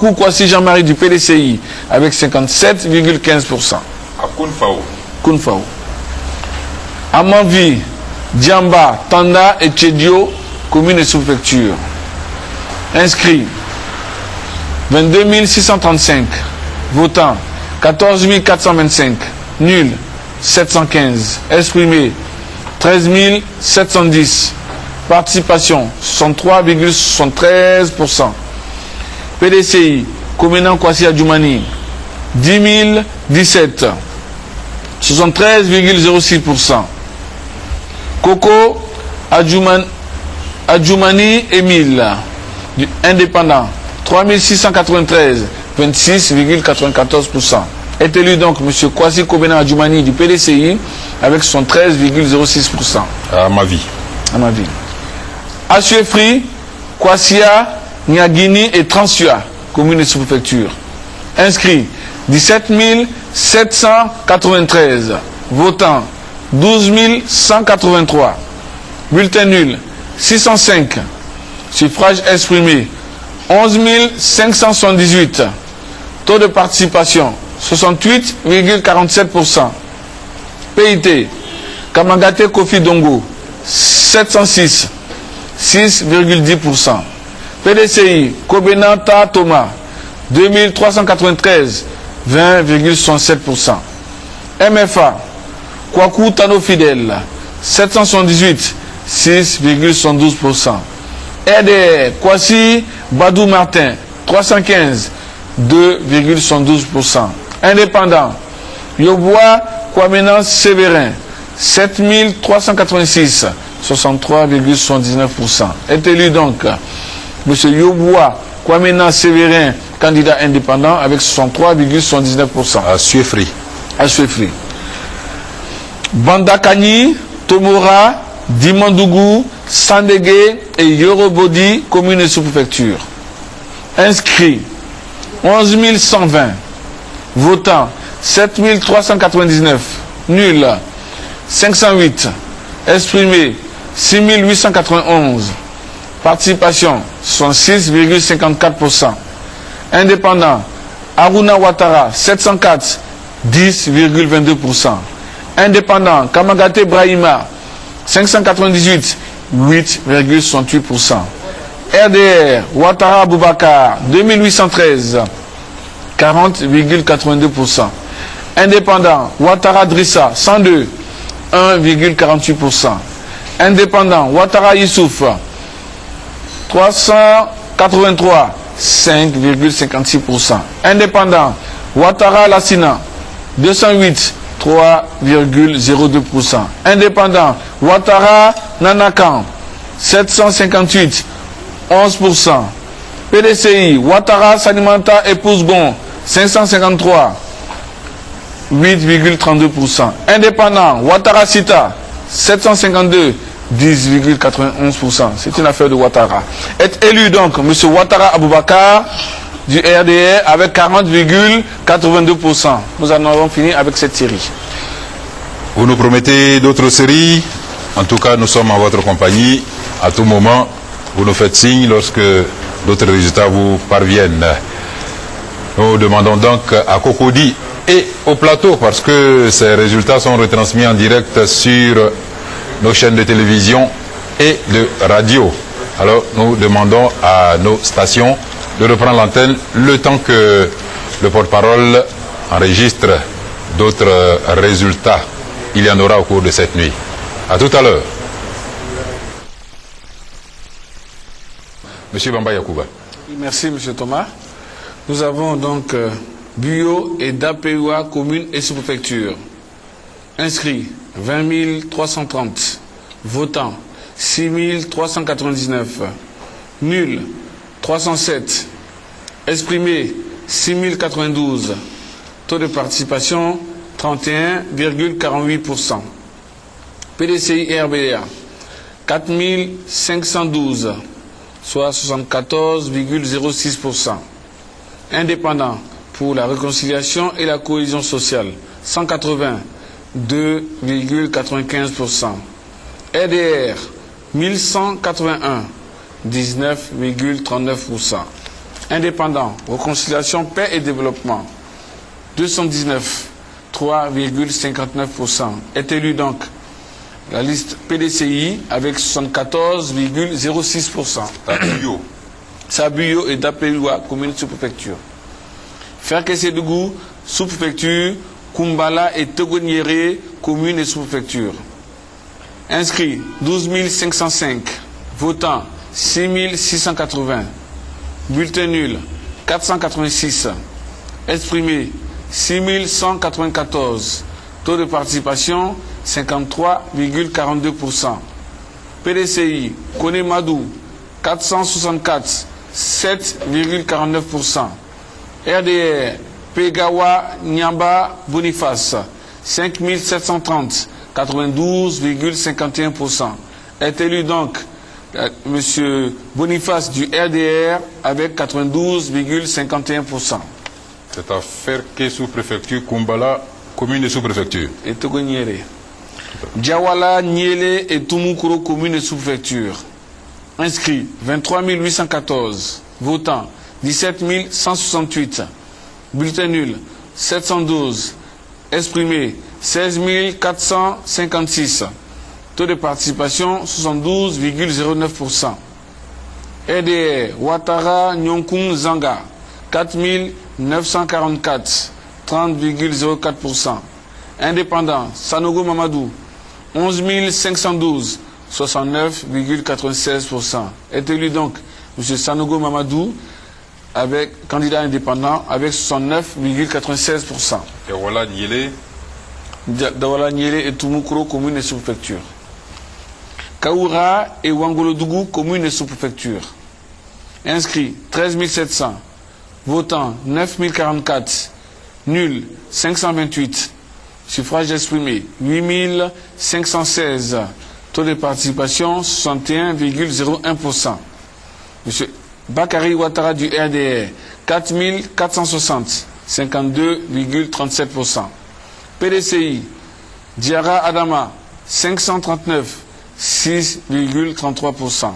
Kwasi Jean-Marie du PDCI avec 57,15%. À Kounfao. Kounfao. Amanvi, Diamba, Tanda et Tchedio, communes et sous-préfectures. Inscrits 22 635. Votants 14 425. Nuls 715. Exprimés 13 710. Participation 63,73%. PDCI, Komenan Kwasi Adjoumani, 10 017, 73,06%. Koko Adjoumani Emile, du indépendant, 3 693, 26,94%. Est élu donc M. Kwasi Komenan Adjoumani du PDCI avec son 13,06%. À ma vie. À ma vie. Asuefri, Kwasia, Niagini et Transua, communes et sous-préfectures. Inscrits 17 793. Votants 12 183. Bulletins nuls 605. Suffrages exprimés 11 578. Taux de participation 68,47%. PIT Kamagate Kofi Dongo 706. 6,10%. PDCI, Kobenanta Thomas, 2393, 20,67%. MFA, Kwaku Tano Fidel, 778, 6,112%. RDR, Kwasi Badou Martin, 315, 2,112%. Indépendant, Yobois Kwamena Séverin, 7386, 63,79%. Est élu donc M. Yoboua Kwamena Séverin, candidat indépendant avec 63,79%. À Suefri. À Suefri. Bandakani, Tomora, Dimandougou, Sandégué et Yorobodi, communes et sous-préfectures. Inscrits 11 120. Votants 7 399. Nuls 508. Exprimés 6 891. Participation 66,54%. Indépendant, Aruna Ouattara 704, 10,22%. Indépendant, Kamagate Brahima 598, 8,68%. RDR, Ouattara Boubacar 2813, 40,82%. Indépendant, Ouattara Drissa 102, 1,48%. Indépendant, Ouattara Youssouf 383, 5,56%. Indépendant, Ouattara Lassina, 208, 3,02%. Indépendant, Ouattara Nanakan, 758, 11%. PDCI, Ouattara Sanimanta Épouse-Gon, 553, 8,32%. Indépendant, Ouattara Sita, 752, 10,91%. C'est une affaire de Ouattara. Est élu donc M. Ouattara Aboubakar du RDR avec 40,82%. Nous en avons fini avec cette série. Vous nous promettez d'autres séries. En tout cas, nous sommes en votre compagnie. À tout moment, vous nous faites signe lorsque d'autres résultats vous parviennent. Nous demandons donc à Cocody et au plateau, parce que ces résultats sont retransmis en direct sur nos chaînes de télévision et de radio. Alors nous demandons à nos stations de reprendre l'antenne le temps que le porte-parole enregistre d'autres résultats. Il y en aura au cours de cette nuit. À tout à l'heure. Monsieur Bamba Yakouba. Merci M. Thomas. Nous avons donc Buyo et Dapewa, communes et sous-préfectures. Inscrits 20 330. Votants 6 399. Nuls 307. Exprimés 6 092. Taux de participation 31,48%. PDCI RBA 4 512, soit 74,06%. Indépendant pour la réconciliation et la cohésion sociale 180, 2,95%. RDR 1181, 19,39%. Indépendant, Réconciliation, Paix et Développement, 219, 3,59%. Est élu donc la liste PDCI avec 74,06%. Tabuyo. Sabuyo et Dapeloua, commune sous-préfecture. Ferkessédougou, sous-préfecture. Kumbala et Togoniéré, commune et sous-préfecture. Inscrits 12 505. Votants 6 680. Bulletin nul 486. Exprimés 6 194. Taux de participation 53,42%. PDCI Konemadou 464, 7,49%. RDR Pegawa Nyamba Boniface 5730, 92,51%. Est élu donc M. Boniface du RDR avec 92,51%. C'est à Ferke sous-préfecture, Kumbala, commune et sous-préfecture. Et Togoniere. Diawala, Niele et Tumukuro, commune et sous-préfecture. Inscrits 23 814. Votants 17 168. Bulletin nul 712. Exprimés 16 456. Taux de participation 72,09%. RDR Ouattara Nyonkung Zanga 4 944, 30,04%. Indépendant Sanogo Mamadou 11 512, 69,96%. Est élu donc M. Sanogo Mamadou avec candidat indépendant avec 69,96%. Dawala Niele. Dawala Niele et Tumukuro, commune et sous-préfecture. Kaoura et Wangolodougou, commune et sous-préfecture. Inscrits 13 700. Votants 9 044. Nul 528. Suffrage exprimé 8 516. Taux de participation 61,01%. Monsieur Bakary Ouattara du RDR 4 460. 52,37%. PDCI Diara Adama 539. 6,33%.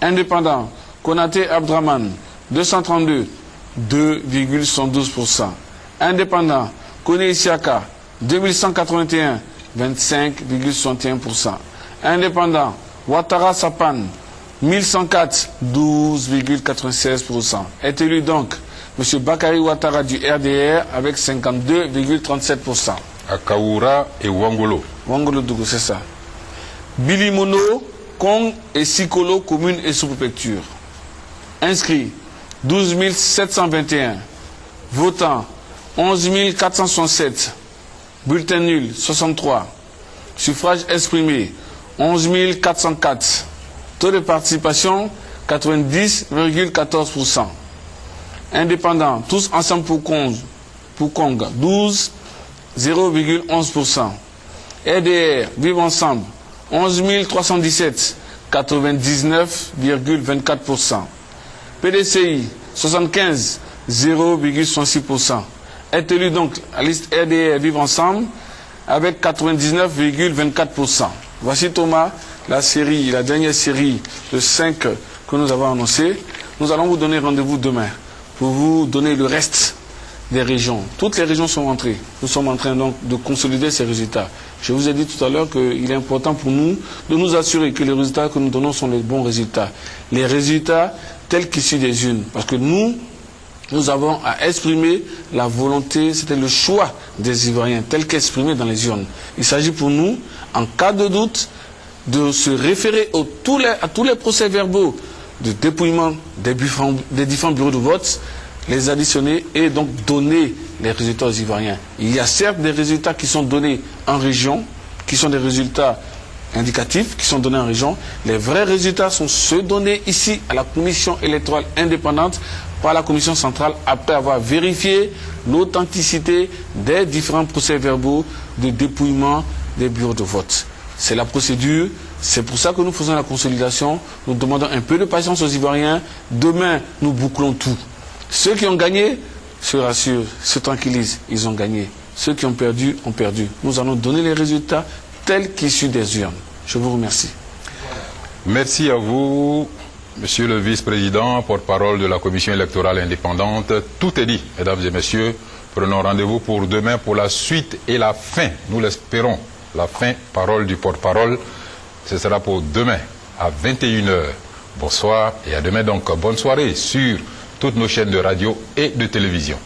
Indépendant Konaté Abdraman 232. 2,72%. Indépendant Kone Isiaka 2181. 25,61%. Indépendant Ouattara Sapan 1104. 12,96%. Est élu donc M. Bakary Ouattara du RDR avec 52,37%. À Kaoura et Wangolo. Wangolo Dougou, c'est ça. Bilimono, Kong et Sikolo, commune et sous-préfecture. Inscrits 12 721. Votants 11 467. Bulletin nul 63. Suffrage exprimé 11 404. Taux de participation 90,14%. Indépendants, tous ensemble pour Kong 12, 0,11%. RDR, Vivre ensemble 11 317, 99,24%. PDCI 75, 0,66%. Est élu donc la liste RDR Vivre ensemble avec 99,24%. Voici Thomas, la dernière série de 5 que nous avons annoncée. Nous allons vous donner rendez-vous demain pour vous donner le reste des régions. Toutes les régions sont rentrées. Nous sommes en train donc de consolider ces résultats. Je vous ai dit tout à l'heure qu'il est important pour nous de nous assurer que les résultats que nous donnons sont les bons résultats. Les résultats tels qu'issus des urnes. Parce que nous avons à exprimer la volonté, c'était le choix des Ivoiriens tel qu'exprimé dans les urnes. Il s'agit pour nous, en cas de doute, de se référer à tous les procès-verbaux de dépouillement des différents bureaux de vote, les additionner et donc donner les résultats aux Ivoiriens. Il y a certes des résultats qui sont donnés en région, qui sont des résultats indicatifs, qui sont donnés en région. Les vrais résultats sont ceux donnés ici à la commission électorale indépendante par la commission centrale après avoir vérifié l'authenticité des différents procès-verbaux de dépouillement des bureaux de vote. C'est la procédure, c'est pour ça que nous faisons la consolidation. Nous demandons un peu de patience aux Ivoiriens. Demain, nous bouclons tout. Ceux qui ont gagné se rassurent, se tranquillisent, ils ont gagné. Ceux qui ont perdu, ont perdu. Nous allons donner les résultats tels qu'issus des urnes. Je vous remercie. Merci à vous, Monsieur le vice-président, porte-parole de la commission électorale indépendante, tout est dit, mesdames et messieurs. Prenons rendez-vous pour demain pour la suite et la fin, nous l'espérons, la fin, parole du porte-parole. Ce sera pour demain à 21h. Bonsoir et à demain donc. Bonne soirée sur toutes nos chaînes de radio et de télévision.